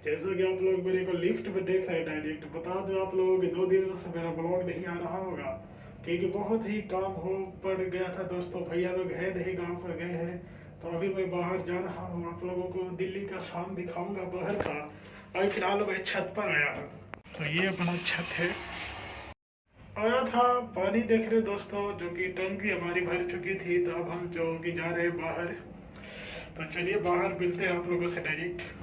जैसा कि आप लोग मेरे को लिफ्ट में देख रहे हैं डायरेक्ट, बता दूं आप लोगों के 2 दिन से मेरा ब्लॉग नहीं आ रहा होगा क्योंकि बहुत ही काम हो पड़ गया था दोस्तों। भैया लोग है नहीं, गांव पर गए हैं, तो अभी मैं बाहर जा रहा हूँ। आप लोगों को दिल्ली का शाम दिखाऊंगा बाहर का। अभी फिलहाल मैं छत पर आया हूँ, तो ये अपना छत है। आया था पानी देखने दोस्तों, जो कि टंकी हमारी भर चुकी थी, तो अब हम जो कि जा रहे हैं बाहर। तो चलिए बाहर मिलते हैं आप लोगों से डायरेक्ट।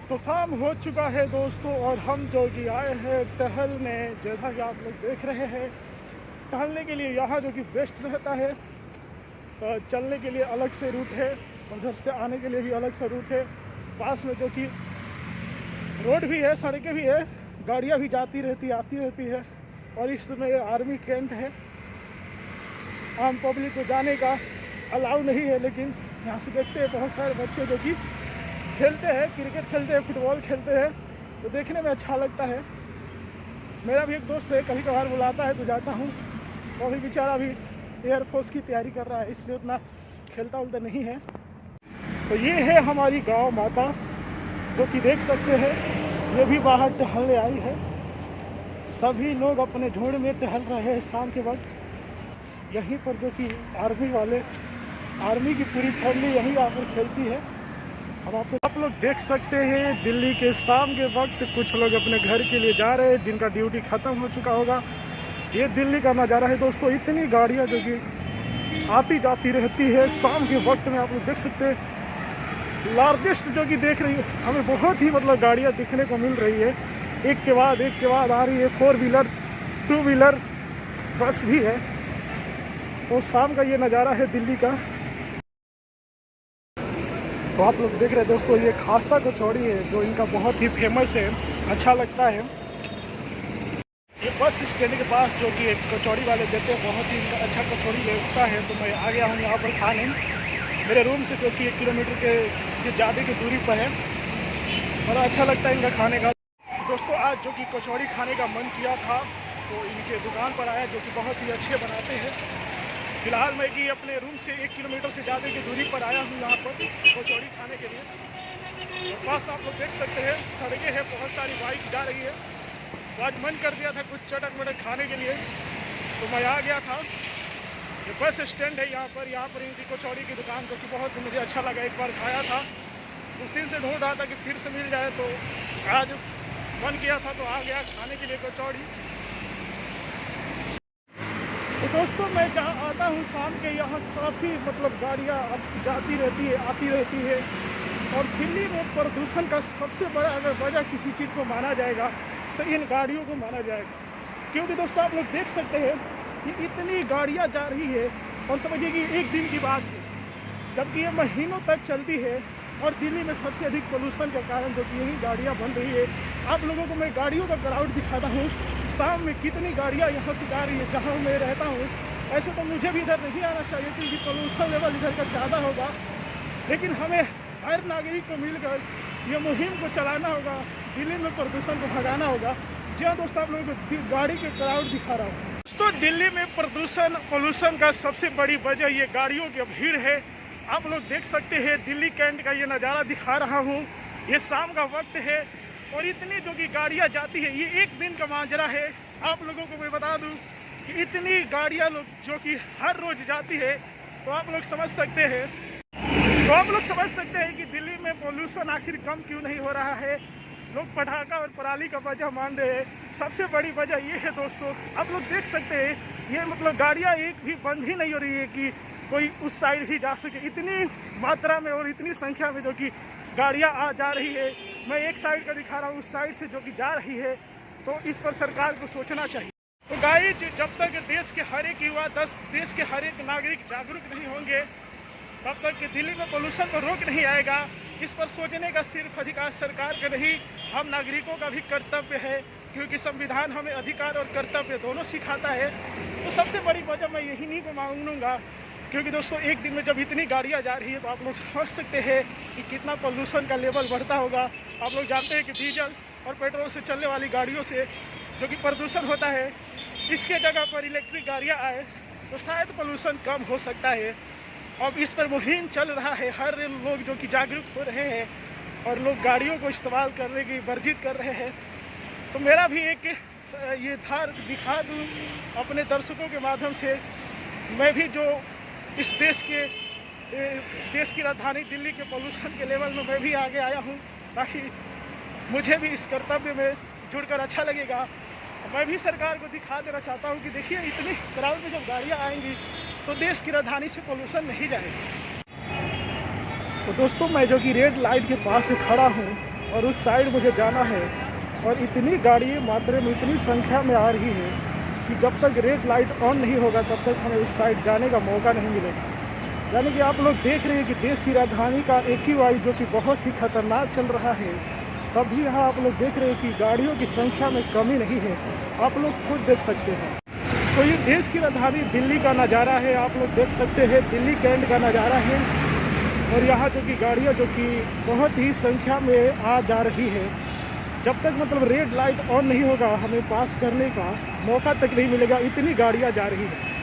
तो शाम हो चुका है दोस्तों, और हम जो कि आए हैं टहलने। जैसा कि आप लोग देख रहे हैं, टहलने के लिए यहाँ जो कि बेस्ट रहता है। चलने के लिए अलग से रूट है, उधर से आने के लिए भी अलग से रूट है। पास में जो कि रोड भी है, सड़कें भी है, गाड़ियाँ भी जाती रहती आती रहती है। और इस समय आर्मी कैंप है, आम पब्लिक को जाने का अलाउ नहीं है। लेकिन यहाँ से देखते हैं बहुत सारे बच्चे जो कि खेलते हैं, क्रिकेट खेलते हैं, फुटबॉल खेलते हैं, तो देखने में अच्छा लगता है। मेरा भी एक दोस्त है, कभी कभार बुलाता है तो जाता हूँ। वो भी बेचारा अभी एयरफोर्स की तैयारी कर रहा है, इसलिए उतना खेलता उलता नहीं है। तो ये है हमारी गांव माता, जो कि देख सकते हैं, ये भी बाहर टहलने आई है। सभी लोग अपने झुंड में टहल रहे हैं शाम के वक्त। यहीं पर जो कि आर्मी की पूरी फैमिली यहीं आकर खेलती है। अब आप लोग देख सकते हैं, दिल्ली के शाम के वक्त कुछ लोग अपने घर के लिए जा रहे हैं, जिनका ड्यूटी ख़त्म हो चुका होगा। ये दिल्ली का नज़ारा है दोस्तों, इतनी गाड़ियाँ जो कि आती जाती रहती है शाम के वक्त में। आप लोग देख सकते हैं, लार्जेस्ट जो कि देख रही है, हमें बहुत ही मतलब गाड़ियाँ दिखने को मिल रही है, एक के बाद आ रही है। 4 व्हीलर 2 व्हीलर बस भी है। तो शाम का ये नज़ारा है दिल्ली का। तो आप लोग देख रहे हैं दोस्तों, ये खास्ता कचौड़ी है जो इनका बहुत ही फेमस है, अच्छा लगता है। ये बस स्टैंड के पास जो कि एक कचौड़ी वाले देते हैं, बहुत ही इनका अच्छा कचौड़ी लगता है। तो मैं आ गया हूँ यहाँ पर खाने। मेरे रूम से जो कि 1 किलोमीटर के से ज़्यादा की दूरी पर है। बड़ा अच्छा लगता है इनका खाने का। दोस्तों आज जो कि कचौड़ी खाने का मन किया था, तो इनके दुकान पर आया, जो कि बहुत ही अच्छे बनाते हैं। फिलहाल मैं कि अपने रूम से 1 किलोमीटर से ज़्यादा की दूरी पर आया हूँ यहाँ पर कचौड़ी खाने के लिए। तो पास आप लोग देख सकते हैं, सड़कें हैं, बहुत सारी बाइक जा रही है। तो आज मन कर दिया था कुछ चटक मटक खाने के लिए, तो मैं आ गया था। ये बस स्टैंड है यहाँ पर इनकी कचौड़ी की दुकान, जो कि बहुत मुझे अच्छा लगा। एक बार खाया था, उस दिन से ढूंढ रहा था कि फिर से मिल जाए, तो आज मन किया था, तो आ गया खाने के लिए कचौड़ी। तो दोस्तों मैं आता हूँ शाम के, यहाँ काफ़ी मतलब गाड़ियाँ जाती रहती है, आती रहती है। और दिल्ली में प्रदूषण का सबसे बड़ा अगर वजह किसी चीज़ को माना जाएगा तो इन गाड़ियों को माना जाएगा। क्योंकि दोस्तों आप लोग देख सकते हैं कि इतनी गाड़ियाँ जा रही है, और समझिए कि एक दिन की बात है, जबकि ये महीनों तक चलती है। और दिल्ली में सबसे अधिक पोल्यूशन के कारण जो कि यही गाड़ियाँ बन रही है। आप लोगों को मैं गाड़ियों का क्राउड दिखाता हूँ, शाम में कितनी गाड़ियाँ यहाँ से जा रही है जहाँ मैं रहता हूँ। ऐसे तो मुझे भी इधर नहीं आना चाहिए, क्योंकि पोल्यूशन लेवल इधर का ज़्यादा होगा। लेकिन हमें हर नागरिक को मिलकर ये मुहिम को चलाना होगा, दिल्ली में प्रदूषण को भगाना होगा। जी हाँ दोस्तों, आप लोगों को गाड़ी के क्राउड दिखा रहा हूँ। दोस्तों दिल्ली में पोल्यूशन का सबसे बड़ी वजह ये गाड़ियों की भीड़ है। आप लोग देख सकते हैं, दिल्ली कैंट का ये नज़ारा दिखा रहा हूँ। ये शाम का वक्त है, और इतनी जो कि गाड़ियाँ जाती है, ये एक दिन का माजरा है। आप लोगों को मैं बता दूं कि इतनी गाड़ियाँ जो कि हर रोज जाती है, तो आप लोग समझ सकते हैं कि दिल्ली में पोल्यूशन आखिर कम क्यों नहीं हो रहा है। लोग पटाखा और पराली का वजह मान रहे हैं। सबसे बड़ी वजह ये है दोस्तों, आप लोग देख सकते हैं, ये मतलब गाड़ियाँ एक भी बंद ही नहीं हो रही है कि कोई उस साइड ही जा सके। इतनी मात्रा में और इतनी संख्या में जो कि गाड़ियाँ आ जा रही है। मैं एक साइड का दिखा रहा हूँ, उस साइड से जो कि जा रही है, तो इस पर सरकार को सोचना चाहिए। तो गाइस, जब तक देश के हर एक युवा, देश के हर एक नागरिक जागरूक नहीं होंगे, तब तक कि दिल्ली में पोल्यूशन को रोक नहीं आएगा। इस पर सोचने का सिर्फ अधिकार सरकार का नहीं, हम नागरिकों का भी कर्तव्य है, क्योंकि संविधान हमें अधिकार और कर्तव्य दोनों सिखाता है। तो सबसे बड़ी वजह मैं यही नहीं को मांगूंगा, क्योंकि दोस्तों एक दिन में जब इतनी गाड़ियाँ जा रही है, तो आप लोग समझ सकते हैं कि कितना पोल्यूशन का लेवल बढ़ता होगा। आप लोग जानते हैं कि डीजल और पेट्रोल से चलने वाली गाड़ियों से जो कि प्रदूषण होता है, इसके जगह पर इलेक्ट्रिक गाड़ियाँ आए तो शायद पोल्यूशन कम हो सकता है। अब इस पर मुहिम चल रहा है, हर लोग जो कि जागरूक हो रहे हैं। और लोग गाड़ियों को इस्तेमाल करने की वर्जित कर रहे हैं। तो मेरा भी एक ये था दिखा दूँ अपने दर्शकों के माध्यम से, मैं भी जो इस देश की राजधानी दिल्ली के पोल्यूशन के लेवल में मैं भी आगे आया हूँ, ताकि मुझे भी इस कर्तव्य में जुड़कर अच्छा लगेगा। मैं भी सरकार को दिखा देना चाहता हूँ कि देखिए इतनी क्राउड में जब गाड़ियाँ आएंगी तो देश की राजधानी से पोल्यूशन नहीं जाएगा। तो दोस्तों मैं जो कि रेड लाइट के पास से खड़ा हूँ और उस साइड मुझे जाना है, और इतनी गाड़ियाँ मात्रा में इतनी संख्या में आ रही है कि जब तक रेड लाइट ऑन नहीं होगा तब तक हमें उस साइड जाने का मौका नहीं मिलेगा। यानी कि आप लोग देख रहे हैं कि देश की राजधानी का AQI जो कि बहुत ही खतरनाक चल रहा है, तब भी यहाँ आप लोग देख रहे हैं कि गाड़ियों की संख्या में कमी नहीं है। आप लोग खुद देख सकते हैं। तो ये देश की राजधानी दिल्ली का नज़ारा है, आप लोग देख सकते हैं दिल्ली कैंट का नज़ारा है। और यहाँ जो कि गाड़ियाँ जो कि बहुत ही संख्या में आ जा रही है, जब तक मतलब रेड लाइट ऑन नहीं होगा हमें पास करने का मौका तक नहीं मिलेगा, इतनी गाड़ियाँ जा रही है।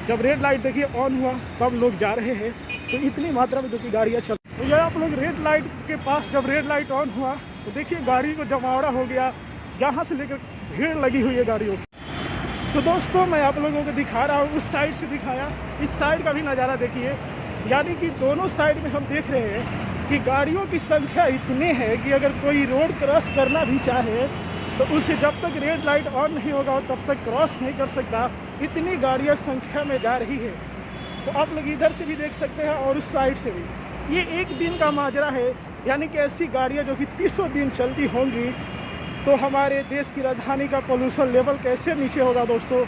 जब रेड लाइट देखिए ऑन हुआ तब लोग जा रहे हैं, तो इतनी मात्रा में जो कि गाड़ियाँ चल। तो यह आप लोग रेड लाइट के पास जब रेड लाइट ऑन हुआ तो देखिए गाड़ी को जमावड़ा हो गया, यहाँ से लेकर भीड़ लगी हुई है गाड़ियों की। तो दोस्तों मैं आप लोगों को दिखा रहा हूँ, उस साइड से दिखाया, इस साइड का भी नज़ारा देखिए। यानी कि दोनों साइड में हम देख रहे हैं कि गाड़ियों की संख्या इतनी है कि अगर कोई रोड क्रॉस करना भी चाहे तो उसे जब तक रेड लाइट ऑन नहीं होगा तब तक क्रॉस नहीं कर सकता, इतनी गाड़ियाँ संख्या में जा रही है। तो आप लोग इधर से भी देख सकते हैं और उस साइड से भी। ये एक दिन का माजरा है, यानी कि ऐसी गाड़ियाँ जो कि 30 दिन चलती होंगी, तो हमारे देश की राजधानी का पोल्यूशन लेवल कैसे नीचे होगा दोस्तों,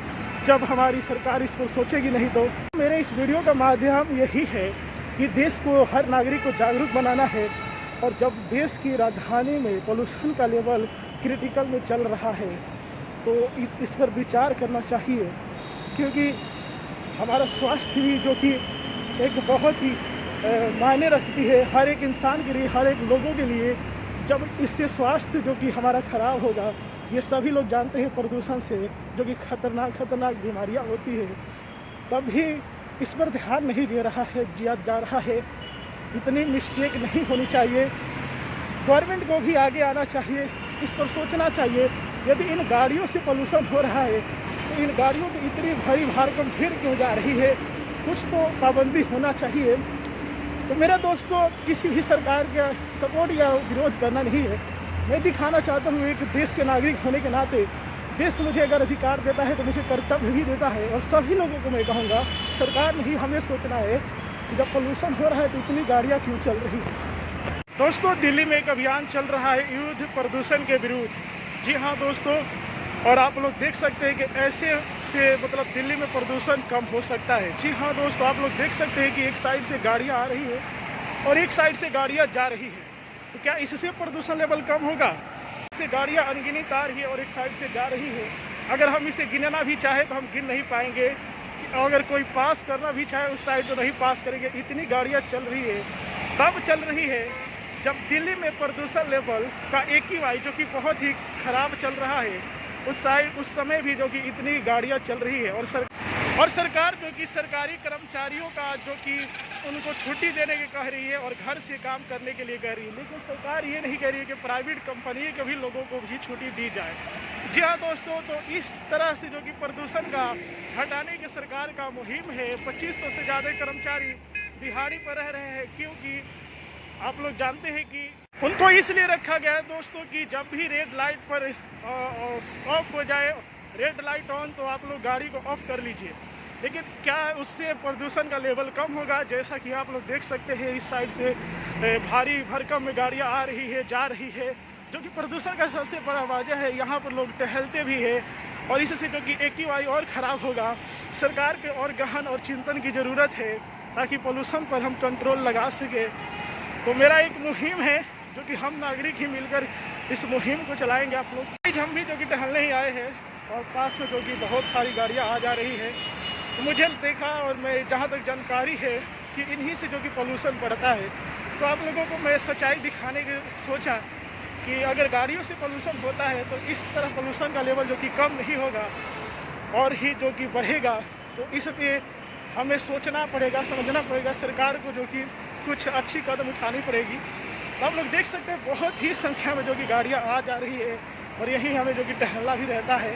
जब हमारी सरकार इस पर सोचेगी नहीं। तो मेरे इस वीडियो का माध्यम यही है कि देश को, हर नागरिक को जागरूक बनाना है। और जब देश की राजधानी में पोल्यूशन का लेवल क्रिटिकल में चल रहा है तो इस पर विचार करना चाहिए, क्योंकि हमारा स्वास्थ्य भी जो कि एक बहुत ही मायने रखती है हर एक इंसान के लिए, हर एक लोगों के लिए। जब इससे स्वास्थ्य जो कि हमारा ख़राब होगा, ये सभी लोग जानते हैं प्रदूषण से जो कि खतरनाक बीमारियां होती है, तब भी इस पर ध्यान नहीं दिया जा रहा है। इतनी मिस्टेक नहीं होनी चाहिए। गवर्नमेंट को भी आगे आना चाहिए, इस पर सोचना चाहिए। यदि इन गाड़ियों से पोल्यूशन हो रहा है तो इन गाड़ियों की इतनी भारी भरकम भीड़ क्यों जा रही है, कुछ तो पाबंदी होना चाहिए। तो मेरा दोस्तों किसी भी सरकार का सपोर्ट या विरोध करना नहीं है, मैं दिखाना चाहता हूँ एक देश के नागरिक होने के नाते देश मुझे अगर अधिकार देता है तो मुझे कर्तव्य भी देता है। और सभी लोगों को मैं कहूँगा, सरकार नहीं हमें सोचना है कि जब पोल्यूशन हो रहा है तो इतनी गाड़ियाँ क्यों चल रही है। दोस्तों दिल्ली में एक अभियान चल रहा है युद्ध प्रदूषण के विरुद्ध। जी हाँ दोस्तों, और आप लोग देख सकते हैं कि ऐसे से मतलब दिल्ली में प्रदूषण कम हो सकता है। जी हाँ दोस्तों, आप लोग देख सकते हैं कि एक साइड से गाड़ियाँ आ रही है और एक साइड से गाड़ियाँ जा रही है। तो क्या इससे प्रदूषण लेवल कम होगा? इससे गाड़ियाँ अनगिनत आ रही है और एक साइड से जा रही है। अगर हम इसे गिनना भी चाहे तो हम गिन नहीं पाएंगे। अगर कोई पास करना भी चाहे उस साइड तो नहीं पास करेंगे। इतनी गाड़ियाँ चल रही है, तब चल रही है जब दिल्ली में प्रदूषण लेवल का AQI जो कि बहुत ही ख़राब चल रहा है, उस समय भी जो कि इतनी गाड़ियाँ चल रही है। और सरकार जो कि सरकारी कर्मचारियों का जो कि उनको छुट्टी देने की कह रही है और घर से काम करने के लिए कह रही है, लेकिन सरकार ये नहीं कह रही है कि प्राइवेट कंपनी के भी लोगों को भी छुट्टी दी जाए। जी हाँ दोस्तों, तो इस तरह से जो कि प्रदूषण का हटाने की सरकार का मुहिम है। 2500 से ज़्यादा कर्मचारी दिहाड़ी पर रह रहे हैं, क्योंकि आप लोग जानते हैं कि उनको इसलिए रखा गया है दोस्तों कि जब भी रेड लाइट पर ऑफ हो जाए, रेड लाइट ऑन, तो आप लोग गाड़ी को ऑफ कर लीजिए। लेकिन क्या उससे प्रदूषण का लेवल कम होगा? जैसा कि आप लोग देख सकते हैं इस साइड से भारी भरकम में गाड़ियाँ आ रही है, जा रही है, जो कि प्रदूषण का सबसे बड़ा वजह है। यहाँ पर लोग टहलते भी है और इससे जो कि AQI और ख़राब होगा। सरकार के और गहन और चिंतन की ज़रूरत है ताकि पोल्यूशन पर हम कंट्रोल लगा सके। तो मेरा एक मुहिम है जो कि हम नागरिक ही मिलकर इस मुहिम को चलाएंगे। आप लोग हम भी जो कि टहलने ही आए हैं और पास में जो कि बहुत सारी गाड़ियाँ आ जा रही है, तो मुझे देखा और मैं जहाँ तक जानकारी है कि इन्हीं से जो कि पोल्यूशन बढ़ता है। तो आप लोगों को मैं सच्चाई दिखाने की सोचा कि अगर गाड़ियों से पोल्यूशन होता है तो इस तरह पोल्यूशन का लेवल जो कि कम नहीं होगा और ही जो कि बढ़ेगा। तो इस पे हमें सोचना पड़ेगा, समझना पड़ेगा, सरकार को जो कि कुछ अच्छी कदम उठानी पड़ेगी। तो आप लोग देख सकते हैं बहुत ही संख्या में जो कि गाड़ियाँ आ जा रही है और यहीं हमें जो कि टहलना भी रहता है।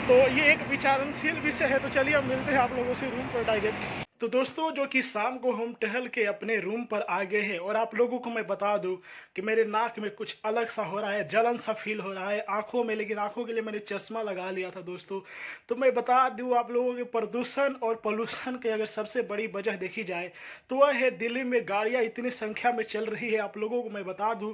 तो ये एक विचारणशील विषय है। तो चलिए अब मिलते हैं आप लोगों से रूम पर डायरेक्ट। तो दोस्तों जो कि शाम को हम टहल के अपने रूम पर आ गए हैं और आप लोगों को मैं बता दूं कि मेरे नाक में कुछ अलग सा हो रहा है, जलन सा फील हो रहा है आंखों में, लेकिन आंखों के लिए मैंने चश्मा लगा लिया था दोस्तों। तो मैं बता दूं आप लोगों के प्रदूषण और पोल्यूशन की अगर सबसे बड़ी वजह देखी जाए तो वह है दिल्ली में गाड़ियाँ इतनी संख्या में चल रही है। आप लोगों को मैं बता दूं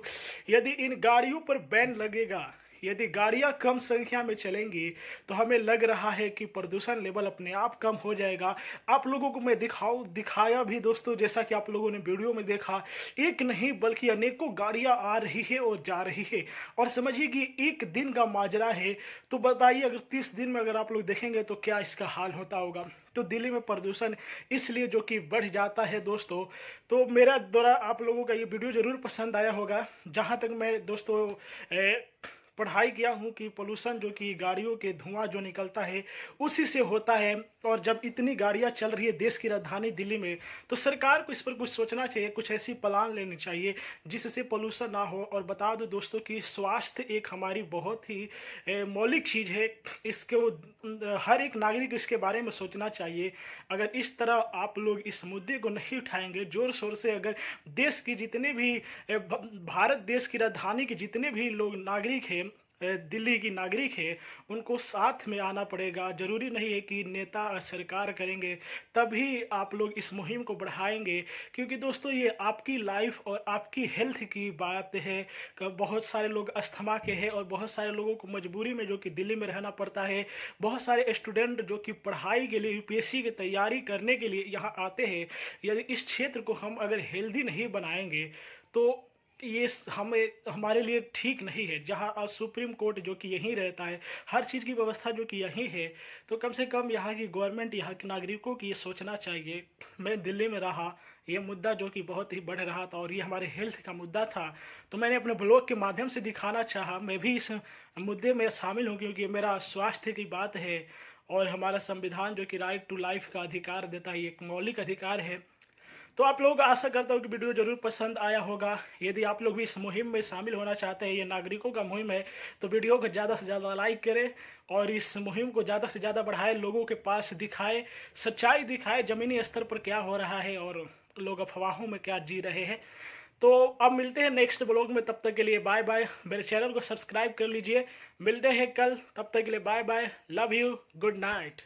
यदि इन गाड़ियों पर बैन लगेगा, यदि गाड़ियां कम संख्या में चलेंगी तो हमें लग रहा है कि प्रदूषण लेवल अपने आप कम हो जाएगा। आप लोगों को मैं दिखाया भी दोस्तों, जैसा कि आप लोगों ने वीडियो में देखा, एक नहीं बल्कि अनेकों गाड़ियां आ रही है और जा रही है। और समझिए कि एक दिन का माजरा है, तो बताइए अगर 30 दिन में अगर आप लोग देखेंगे तो क्या इसका हाल होता होगा। तो दिल्ली में प्रदूषण इसलिए जो कि बढ़ जाता है दोस्तों। तो मेरा द्वारा आप लोगों का ये वीडियो जरूर पसंद आया होगा। जहाँ तक मैं दोस्तों पढ़ाई किया हूँ कि पोल्यूशन जो कि गाड़ियों के धुआं जो निकलता है उसी से होता है। और जब इतनी गाड़ियाँ चल रही है देश की राजधानी दिल्ली में, तो सरकार को इस पर कुछ सोचना चाहिए, कुछ ऐसी प्लान लेनी चाहिए जिससे पोल्यूशन ना हो। और बता दो दोस्तों कि स्वास्थ्य एक हमारी बहुत ही मौलिक चीज़ है, इसको हर एक नागरिक इसके बारे में सोचना चाहिए। अगर इस तरह आप लोग इस मुद्दे को नहीं उठाएंगे जोर शोर से, अगर देश की जितने भी भारत देश की राजधानी के जितने भी लोग नागरिक हैं, दिल्ली की नागरिक है, उनको साथ में आना पड़ेगा। जरूरी नहीं है कि नेता और सरकार करेंगे तभी आप लोग इस मुहिम को बढ़ाएंगे, क्योंकि दोस्तों ये आपकी लाइफ और आपकी हेल्थ की बात है। बहुत सारे लोग अस्थमा के हैं और बहुत सारे लोगों को मजबूरी में जो कि दिल्ली में रहना पड़ता है। बहुत सारे स्टूडेंट जो कि पढ़ाई के लिए यूपीएससी की तैयारी करने के लिए यहाँ आते हैं। यदि इस क्षेत्र को हम अगर हेल्दी नहीं बनाएंगे तो ये हमारे लिए ठीक नहीं है। जहाँ सुप्रीम कोर्ट जो कि यहीं रहता है, हर चीज़ की व्यवस्था जो कि यहीं है, तो कम से कम यहाँ की गवर्नमेंट, यहाँ के नागरिकों की ये सोचना चाहिए। मैं दिल्ली में रहा, ये मुद्दा जो कि बहुत ही बढ़ रहा था और ये हमारे हेल्थ का मुद्दा था, तो मैंने अपने ब्लॉग के माध्यम से दिखाना चाहा मैं भी इस मुद्दे में शामिल हूँ, क्योंकि मेरा स्वास्थ्य की बात है और हमारा संविधान जो कि राइट टू लाइफ का अधिकार देता है, ये एक मौलिक अधिकार है। तो आप लोगों को आशा करता हूँ कि वीडियो जरूर पसंद आया होगा। यदि आप लोग भी इस मुहिम में शामिल होना चाहते हैं, ये नागरिकों का मुहिम है, तो वीडियो को ज़्यादा से ज़्यादा लाइक करें और इस मुहिम को ज़्यादा से ज़्यादा बढ़ाएं, लोगों के पास दिखाएं, सच्चाई दिखाएं ज़मीनी स्तर पर क्या हो रहा है और लोग अफवाहों में क्या जी रहे हैं। तो अब मिलते हैं नेक्स्ट ब्लॉग में, तब तक के लिए बाय बाय। मेरे चैनल को सब्सक्राइब कर लीजिए। मिलते हैं कल, तब तक के लिए bye bye, love you, good night.